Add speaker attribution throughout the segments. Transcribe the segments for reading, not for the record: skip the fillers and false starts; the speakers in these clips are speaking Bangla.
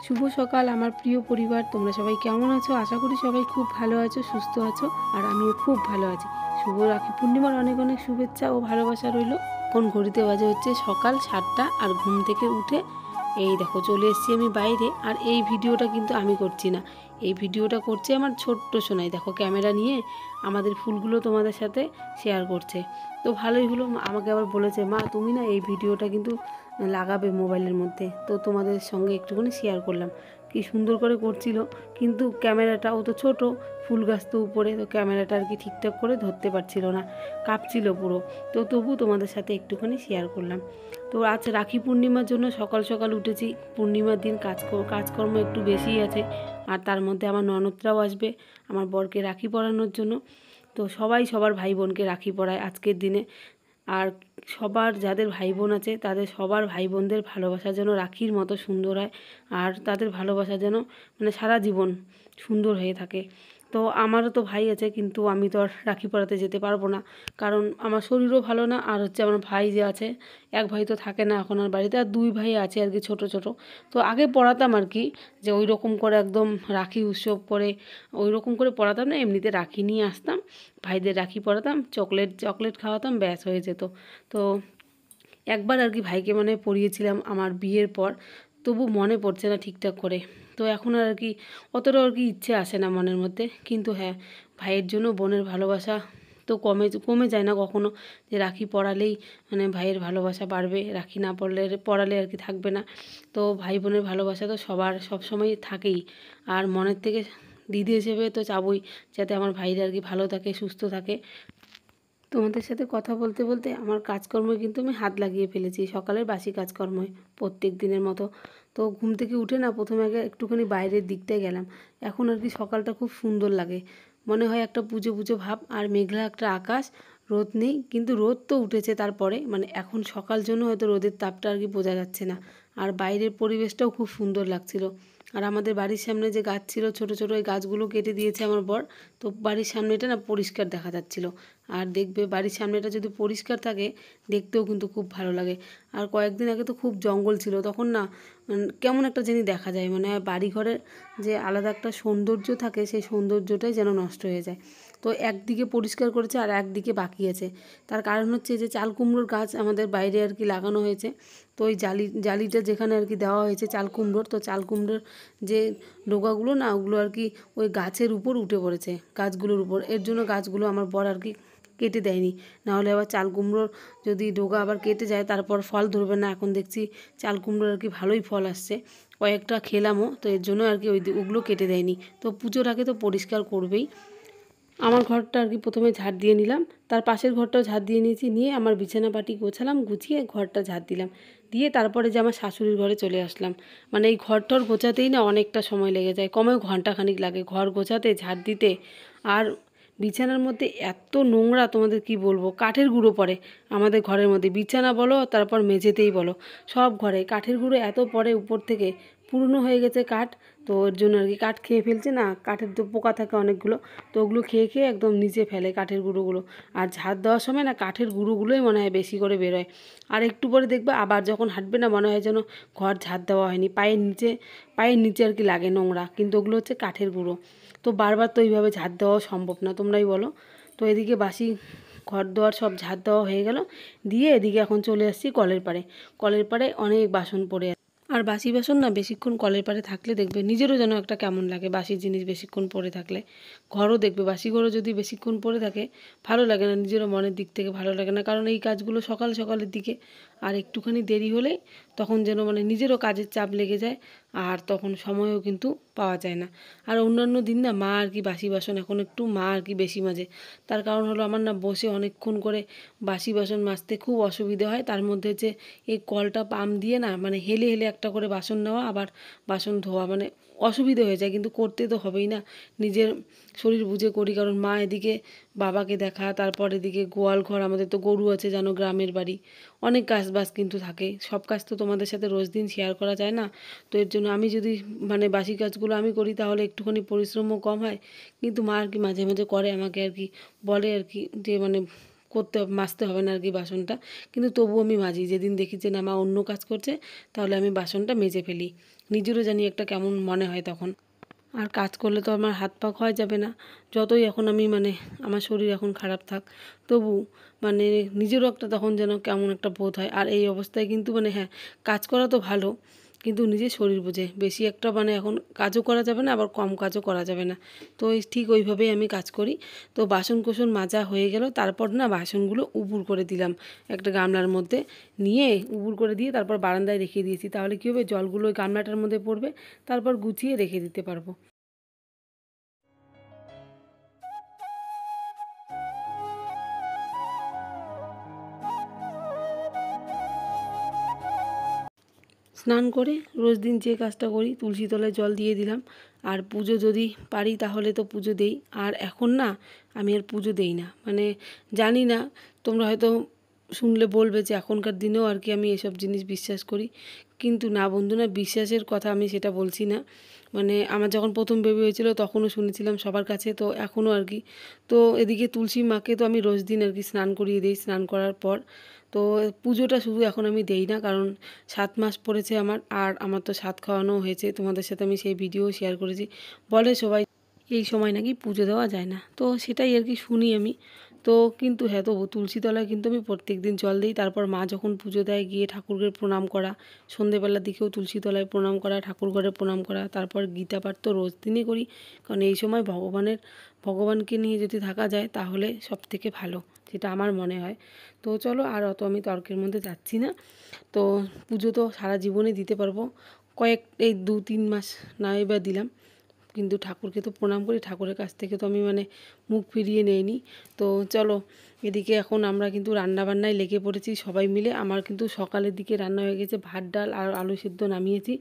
Speaker 1: শুভ সকাল আমার প্রিয় পরিবার, তোমরা সবাই কেমন আছো? আশা করি সবাই খুব ভালো আছো, সুস্থ আছো, আর আমিও খুব ভালো আছি। শুভ রাখি পূর্ণিমার অনেক অনেক শুভেচ্ছা ও ভালোবাসা রইল। এখন ঘড়িতে বাজে হচ্ছে সকাল 7টা, আর ঘুম থেকে উঠে এই দেখো চলে এসেছি আমি বাইরে। আর এই ভিডিওটা কিন্তু আমি করছি না, এই ভিডিওটা করছে আমার ছোট্ট সোনাই। দেখো ক্যামেরা নিয়ে আমাদের ফুলগুলো তোমাদের সাথে শেয়ার করছে। তো ভালোই হলো, আমাকে আবার বলেছে, মা তুমি না এই ভিডিওটা কিন্তু লাগাবে মোবাইলের মধ্যে, তো তোমাদের সঙ্গে একটুখানি শেয়ার করলাম। কি সুন্দর করে করছিল, কিন্তু ক্যামেরাটা ও তো ছোটো, ফুল গাছ তো উপরে, তো ক্যামেরাটা আর কি ঠিকঠাক করে ধরতে পারছিল না, কাঁপছিল পুরো। তো তবু তোমাদের সাথে একটুখানি শেয়ার করলাম। তো আজ রাখি পূর্ণিমার জন্য সকাল সকাল উঠেছি। পূর্ণিমার দিন কাজকর্ম একটু বেশিই আছে, আর তার মধ্যে আমার ননদরাও আসবে আমার বরকে রাখি পরানোর জন্য। তো সবাই সবার ভাই বোনকে রাখি পরায় আজকের দিনে। আর সবার যাদের ভাই বোন আছে তাদের সবার ভাই বোনদের ভালোবাসা যেন রাখির মতো সুন্দর হয়, আর তাদের ভালোবাসা যেন মানে সারা জীবন সুন্দর হয়ে থাকে। তো আমারও তো ভাই আছে, কিন্তু আমি তো আর রাখি পরাতে যেতে পারবো না, কারণ আমার শরীরও ভালো না। আর হচ্ছে আমার ভাই যে আছে, এক ভাই তো থাকে না এখন আর বাড়িতে, আর দুই ভাই আছে আর কি ছোটো ছোটো। তো আগে পড়াতাম আর কি, যে ওই রকম করে একদম রাখি উৎসব করে ওই রকম করে পড়াতাম না, এমনিতে রাখি নিয়ে আসতাম, ভাইদের রাখি পরাতাম, চকলেট খাওয়াতাম, ব্যাস হয়ে যেত। তো একবার আর কি ভাইকে মানে পরিয়েছিলাম আমার বিয়ের পর, তবু মনে পড়ছে না ঠিকঠাক করে। তো এখন আর কি অতটা আর কি ইচ্ছে আসে না মনের মধ্যে। কিন্তু হ্যাঁ, ভাইয়ের জন্য বোনের ভালোবাসা তো কমে যায় না কখনো, যে রাখি পরালেই মানে ভাইয়ের ভালোবাসা বাড়বে, রাখি না পরালে আর কি থাকবে না। তো ভাই বোনের ভালোবাসা তো সবার সবসময় থাকেই, আর মনের থেকে দিদি হিসেবে তো চাবই যাতে আমার ভাইরা আর কি ভালো থাকে, সুস্থ থাকে। তোমাদের সাথে কথা বলতে বলতে আমার কাজকর্ম কিন্তু আমি হাত লাগিয়ে ফেলেছি, সকালের বাসি কাজকর্মই প্রত্যেক দিনের মতো। তো ঘুম থেকে উঠে না প্রথমে আগে একটুখানি বাইরের দিকটায় গেলাম। এখন আর কি সকালটা খুব সুন্দর লাগে, মনে হয় একটা পুজো পুজো ভাব, আর মেঘলা একটা আকাশ, রোদ নেই, কিন্তু রোদ তো উঠেছে তারপরে, মানে এখন সকাল জন্য হয়তো রোদের তাপটা আর কি বোঝা যাচ্ছে না। আর বাইরের পরিবেশটাও খুব সুন্দর লাগছিল। আর আমাদের বাড়ির সামনে যে গাছ ছিল ছোট ছোট, ওই গাছগুলো কেটে দিয়েছে আমার বর। তো বাড়ির সামনেটা না পরিষ্কার দেখা যাচ্ছিল। আর দেখবে বাড়ির সামনেটা যদি পরিষ্কার থাকে দেখতেও কিন্তু খুব ভালো লাগে। আর কয়েকদিন আগে তো খুব জঙ্গল ছিল, তখন না কেমন একটা জিনিস দেখা যায়, মানে বাড়িঘরের যে আলাদা একটা সৌন্দর্য থাকে সেই সৌন্দর্যটাই যেন নষ্ট হয়ে যায়। তো একদিকে পরিষ্কার করেছে আর একদিকে বাকি আছে। তার কারণ হচ্ছে যে চাল কুমড়োর গাছ আমাদের বাইরে আর কি লাগানো হয়েছে। তো ওই জালিটা যেখানে আর কি দেওয়া হয়েছে চাল কুমড়োর, তো চাল কুমড়োর যে ডোগাগুলো না ওগুলো আর কি ওই গাছের উপর উঠে পড়েছে, গাছগুলোর উপর। এর জন্য গাছগুলো আমার বর আর কি কেটে দেয়নি, নাহলে আবার চাল কুমড়োর যদি ডোগা আবার কেটে যায় তারপর ফল ধরবে না। এখন দেখছি চাল কুমড়োর আর কি ভালোই ফল আসছে, কয়েকটা খেলামও, তো এর জন্য আর কি ওগুলো কেটে দেয়নি। তো পুজোর আগে তো পরিষ্কার করবেই। আমার ঘরটা আর কি প্রথমে ঝাড় দিয়ে নিলাম, তার পাশের ঘরটাও ঝাড় দিয়ে নিয়েছি, নিয়ে আমার বিছানা পাটি গোছালাম, গুছিয়ে ঘরটা ঝাড় দিলাম, দিয়ে তারপরে যে আমার শাশুড়ির ঘরে চলে আসলাম। মানে এই ঘরটর গোছাতেই না অনেকটা সময় লেগে যায়, কমেও ঘন্টাখানিক লাগে ঘর গোছাতে, ঝাড় দিতে। আর বিছানার মধ্যে এত নোংরা তোমাদের কি বলবো, কাঠের গুঁড়ো পড়ে আমাদের ঘরের মধ্যে, বিছানা বলো তারপর মেঝেতেই বলো, সব ঘরে কাঠের গুঁড়ো এত পড়ে উপর থেকে, পুরনো হয়ে গেছে কাঠ। তো ওর জন্য আর কি কাঠ খেয়ে ফেলছে না, কাঠের তো পোকা থাকে অনেকগুলো, তো ওগুলো খেয়ে খেয়ে একদম নিচে ফেলে কাঠের গুঁড়োগুলো। আর ঝাড় দেওয়ার সময় না কাঠের গুঁড়োগুলোই মনে হয় বেশি করে বেরোয়। আর একটু পরে দেখবে আবার যখন হাঁটবে না মনে হয় যেন ঘর ঝাড় দেওয়া হয়নি, পায়ের নিচে আর কি লাগে নোংরা, কিন্তু ওগুলো হচ্ছে কাঠের গুঁড়ো। তো বারবার তো এইভাবে ঝাড় দেওয়া সম্ভব না, তোমরাই বলো। তো এদিকে বাসি ঘর দোয়ার সব ঝাড় দেওয়া হয়ে গেল, দিয়ে এদিকে এখন চলে আসছি কলের পাড়ে। কলের পাড়ে অনেক বাসন পড়ে আছে। আর বাসি বাসন না বেশিক্ষণ কলের পাড়ে থাকলে দেখবে নিজেরও যেন একটা কেমন লাগে, বাসি জিনিস বেশিক্ষণ পড়ে থাকলে। ঘরও দেখবে বাসি ঘরও যদি বেশিক্ষণ পড়ে থাকে ভালো লাগে না, নিজেরও মনের দিক থেকে ভালো লাগে না, কারণ এই কাজগুলো সকাল সকালের দিকে, আর একটুখানি দেরি হলে তখন যেন মানে নিজেরও কাজের চাপ লেগে যায়, আর তখন সময়ও কিন্তু পাওয়া যায় না। আর অন্যান্য দিন না মা আর কি বাসি বাসন এখন একটু মা আর কি বেশি মাজে। তার কারণ হলো আমার না বসে অনেকক্ষণ করে বাসি বাসন মাজতে খুব অসুবিধে হয়। তার মধ্যে যে এই কলটা পাম্প দিয়ে না মানে হেলে হেলে একটা করে বাসন নেওয়া আবার বাসন ধোয়া, মানে অসুবিধে হয়ে যায়, কিন্তু করতে তো হবেই না, নিজের শরীর বুঝে করি। কারণ মা এদিকে বাবাকে দেখা, তারপর এদিকে গোয়াল ঘর, আমাদের তো গরু আছে জানো, গ্রামের বাড়ি, অনেক কাজ বাজ কিন্তু থাকে, সব কাজ তো তোমাদের সাথে রোজ দিন শেয়ার করা যায় না। তো এর জন্য আমি যদি মানে বাসি কাজগুলো আমি করি তাহলে একটুখানি পরিশ্রমও কম হয়। কিন্তু মা আর কি মাঝে মাঝে করে, আমাকে আর কি বলে আর কি যে মানে মাজতে হবে না আর কি বাসনটা, কিন্তু তবুও আমি মাজি। যেদিন দেখি যে না মা অন্য কাজ করছে তাহলে আমি বাসনটা মেজে ফেলি। নিজেরও জানি একটা কেমন মনে হয় তখন। আর কাজ করলে তো আমার হাত পা ক্ষয় যাবে না, যতই এখন আমি মানে আমার শরীর এখন খারাপ থাক, তবু মানে নিজেরও একটা তখন যেন কেমন একটা বোধ হয়। আর এই অবস্থায় কিন্তু মানে হ্যাঁ, কাজ করা তো ভালো, কিন্তু নিজের শরীর বুঝে বেশি একটা মানে এখন কাজও করা যাবে না, আবার কম কাজও করা যাবে না। তো ঠিক ওইভাবেই আমি কাজ করি। তো বাসন কোসন মাজা হয়ে গেল, তারপর না বাসনগুলো উপুড় করে দিলাম একটা গামলার মধ্যে, নিয়ে উপুড় করে দিয়ে তারপর বারান্দায় রেখে দিয়েছি। তাহলে কী হবে, জলগুলো ওই গামলাটার মধ্যে পড়বে, তারপর গুছিয়ে রেখে দিতে পারবো। স্নান করে রোজ দিন যে কাজটা করি, তুলসী তলায় জল দিয়ে দিলাম। আর পুজো যদি পারি তাহলে তো পুজো দেই, আর এখন না আমি আর পুজো দেই না। মানে জানি না, তোমরা হয়তো শুনলে বলবে যে এখনকার দিনেও আর কি আমি এসব জিনিস বিশ্বাস করি, কিন্তু না বন্ধুরা, বিশ্বাসের কথা আমি সেটা বলছি না। মানে আমার যখন প্রথম বেবি হয়েছিল তখনও শুনেছিলাম সবার কাছে, তো এখনও আর কি। তো এদিকে তুলসী মাকে তো আমি রোজ দিন আর কি স্নান করিয়ে দিই, স্নান করার পর। তো পুজোটা শুধু এখন আমি দেই না, কারণ 7 মাস পড়েছে আমার, আর আমার তো 7 খাওয়ানো হয়েছে, তোমাদের সাথে আমি সেই ভিডিও শেয়ার করেছি। বলে সবাই এই সময় নাকি পুজো দেওয়া যায় না, তো সেটাই আর কি শুনি আমি। তো কিন্তু হ্যাঁ, তবু তুলসী তলায় কিন্তু আমি প্রত্যেক দিন জল দিই। তারপর মা যখন পুজো দেয় গিয়ে ঠাকুরকে প্রণাম করা, সন্ধেবেলার দিকেও তুলসী তলায় প্রণাম করা, ঠাকুর ঘরে প্রণাম করা, তারপর গীতা পাঠ তো রোজ দিনই করি, কারণ এই সময় ভগবানকে নিয়ে যদি থাকা যায় তাহলে সব থেকে ভালো, যেটা আমার মনে হয়। তো চলো আর অত আমি তর্কের মধ্যে যাচ্ছি না। তো পুজো তো সারা জীবনে দিতে পারবো, এই 2-3 মাস না এবার দিলাম, কিন্তু ঠাকুরকে তো প্রণাম করি, ঠাকুরের কাছ থেকে তো আমি মানে মুখ ফিরিয়ে নেইনি। তো চলো, এদিকে এখন আমরা কিন্তু রান্নাবান্নায় লেগে পড়েছি সবাই মিলে। আমার কিন্তু সকালের দিকে রান্না হয়ে গেছে, ভাত ডাল আর আলু সিদ্ধ নামিয়েছি।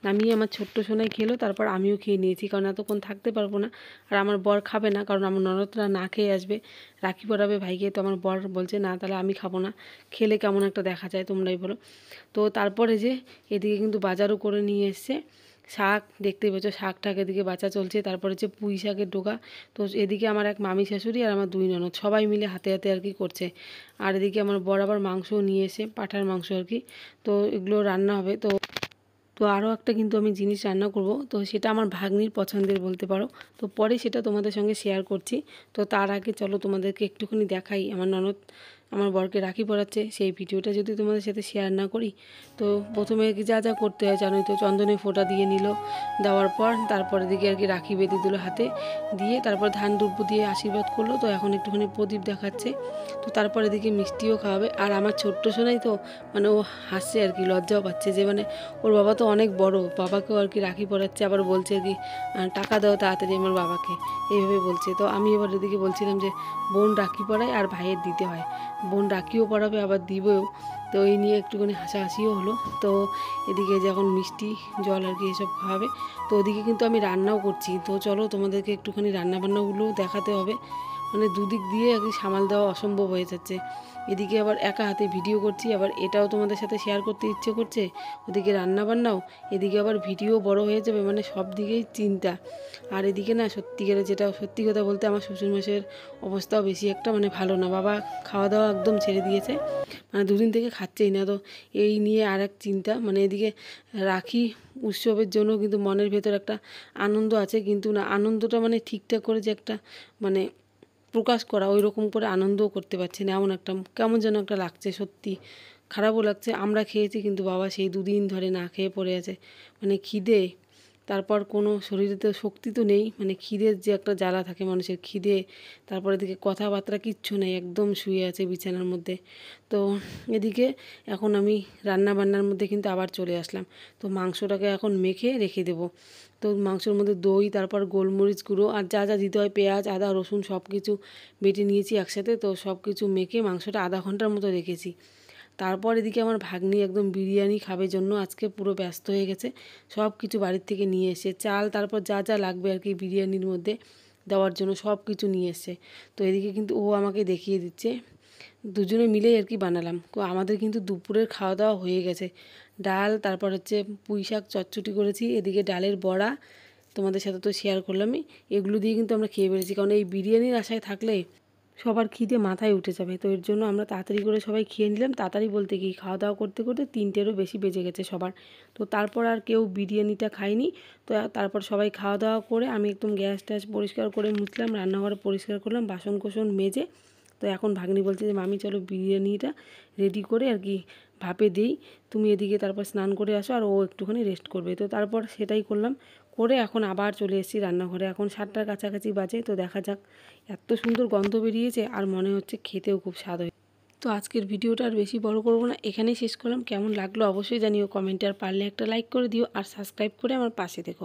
Speaker 1: নামিয়ে আমার ছোট্ট সোনাই খেলো, তারপর আমিও খেয়ে নিয়েছি, কারণ এতক্ষণ থাকতে পারবো না। আর আমার বর খাবে না, কারণ আমার ননদরা না খেয়ে আসবে, রাখি পরাবে ভাইকে। তো আমার বর বলছে না, তাহলে আমি খাবো না, খেলে কেমন একটা দেখা যায়, তোমরাই বলো। তো তারপরে যে এদিকে কিন্তু বাজারও করে নিয়ে এসছে শাক, দেখতেই পাচ্ছ শাকটাক এদিকে বাঁচা চলছে। তারপরে হচ্ছে পুঁই শাকের ডোকা। তো এদিকে আমার এক মামি শাশুড়ি আর আমার 2 ননদ সবাই মিলে হাতে হাতে আর কি করছে। আর এদিকে আমার বর আবার মাংসও নিয়ে এসে, পাঁঠার মাংস আর কি। তো এগুলো রান্না হবে। তো তো আরও একটা কিন্তু আমি জিনিস রান্না করব, তো সেটা আমার ভাগ্নির পছন্দের বলতে পারো। তো পরে সেটা তোমাদের সঙ্গে শেয়ার করছি। তো তার আগে চলো তোমাদেরকে একটুখানি দেখাই আমার ননদ আমার বরকে রাখি পরাচ্ছে, সেই ভিডিওটা যদি তোমাদের সাথে শেয়ার না করি। তো প্রথমে আর কি যা যা করতে হয় জানোই তো, চন্দনে ফোঁটা দিয়ে নিল, দেওয়ার পর তারপরে দিকে আর কি রাখি বেঁধে দিল হাতে, দিয়ে তারপর ধান দুব্বো দিয়ে আশীর্বাদ করলো। তো এখন একটুখানি প্রদীপ দেখাচ্ছে। তো তারপর এদিকে মিষ্টিও খাওয়াবে। আর আমার ছোট্ট সোনাই তো মানে ও হাসছে আর কি, লজ্জাও পাচ্ছে যে মানে ওর বাবা তো অনেক বড়, বাবাকেও আর কি রাখি পরাচ্ছে, আবার বলছে আর কি টাকা দাও তাড়াতাড়ি আমার বাবাকে, এইভাবে বলছে। তো আমি এবার এদিকে বলছিলাম যে বোন রাখি পরায় আর ভাইয়ের দিতে হয়, বোন রাখিও পরাবে আবার দিবেও। তো এই নিয়ে একটুখানি হাসাহাসিও হলো। তো এদিকে যখন মিষ্টি জল আর কি এসব খাওয়াবে, তো ওদিকে কিন্তু আমি রান্নাও করছি। তো চলো তোমাদেরকে একটুখানি রান্নাবান্নাগুলোও দেখাতে হবে, মানে দুদিক দিয়ে আর কি সামাল দেওয়া অসম্ভব হয়ে যাচ্ছে। এদিকে আবার একা হাতে ভিডিও করছি, আবার এটাও তোমাদের সাথে শেয়ার করতে ইচ্ছে করছে, ওদিকে রান্নাবান্নাও, এদিকে আবার ভিডিও বড় হয়ে যাবে, মানে সব দিকেই চিন্তা। আর এদিকে না সত্যিকারে যেটা সত্যি কথা বলতে, আমার শ্বশুরমশাইয়ের অবস্থাও বেশি একটা মানে ভালো না, বাবা খাওয়া দাওয়া একদম ছেড়ে দিয়েছে, মানে 2 দিন থেকে খাচ্ছেই না। তো এই নিয়ে আর এক চিন্তা, মানে এদিকে রাখি উৎসবের জন্য কিন্তু মনের ভেতর একটা আনন্দ আছে, কিন্তু না আনন্দটা মানে ঠিকঠাক করে যে একটা মানে প্রকাশ করা, ওই রকম করে আনন্দও করতে পারছি না, এমন একটা কেমন যেন একটা লাগছে, সত্যি খারাপও লাগছে। আমরা খেয়েছি, কিন্তু বাবা সেই 2 দিন ধরে না খেয়ে পড়ে আছে, মানে খিদে, তারপর কোনো শরীরে তো শক্তি তো নেই, মানে খিদের যে একটা জ্বালা থাকে মানুষের, খিদে, তারপর এদিকে কথাবার্তা কিচ্ছু নেই, একদম শুয়ে আছে বিছানার মধ্যে। তো এদিকে এখন আমি রান্না বান্নার মধ্যে কিন্তু আবার চলে আসলাম। তো মাংসটাকে এখন মেখে রেখে দেবো। তো মাংসের মধ্যে দই, তারপর গোলমরিচ গুঁড়ো আর যা যা দিতে হয়, পেঁয়াজ আদা রসুন সব কিছু বেটে নিয়েছি একসাথে। তো সব কিছু মেখে মাংসটা আধা ঘন্টার মতো রেখেছি। তারপর এদিকে আমার ভাগ্নি একদম বিরিয়ানি খাবে জন্য আজকে পুরো ব্যস্ত হয়ে গেছে, সব কিছু বাড়ির থেকে নিয়ে এসে চাল, তারপর যা যা লাগবে আর কি বিরিয়ানির মধ্যে দেওয়ার জন্য সব কিছু নিয়ে এসছে। তো এদিকে কিন্তু ও আমাকে দেখিয়ে দিচ্ছে, দুজনে মিলেই আর কি বানালাম। আমাদের কিন্তু দুপুরের খাওয়া দাওয়া হয়ে গেছে, ডাল, তারপর হচ্ছে পুঁই শাক চচ্চড়ি করেছি, এদিকে ডালের বড়া তোমাদের সাথে তো শেয়ার করলামই, এগুলো দিয়ে কিন্তু আমরা খেয়ে ফেলেছি, কারণ এই বিরিয়ানির আশায় থাকলে সবার খিদে মাথায় উঠে যাবে। তো এর জন্য আমরা তাড়াতাড়ি করে সবাই খেয়ে নিলাম। তাড়াতাড়ি বলতে কি, খাওয়া দাওয়া করতে করতে 3টেরও বেশি বেজে গেছে সবার। তো তারপর আর কেউ বিরিয়ানিটা খায়নি। তো তারপর সবাই খাওয়া দাওয়া করে আমি একদম গ্যাস ট্যাস পরিষ্কার করে মুছলাম, রান্নাঘর পরিষ্কার করলাম, বাসন কোসন মেজে। তো এখন ভাগ্নি বলছে যে মামি চলো বিরিয়ানিটা রেডি করে আর কি ভাপে দিই, তুমি এদিকে তারপর স্নান করে আসো আর ও একটুখানি রেস্ট করবে। তো তারপর সেটাই করলাম, করে এখন আবার চলে এসেছি রান্নাঘরে। এখন 7টার কাছাকাছি বাজে। তো দেখা যাক, এত সুন্দর গন্ধ বেরিয়েছে আর মনে হচ্ছে খেতেও খুব স্বাদ হয়। তো আজকের ভিডিওটা আর বেশি বড় করব না, এখানেই শেষ করলাম। কেমন লাগলো অবশ্যই জানিও কমেন্টে, আর পারলে একটা লাইক করে দিও আর সাবস্ক্রাইব করে আমার পাশে থেকো।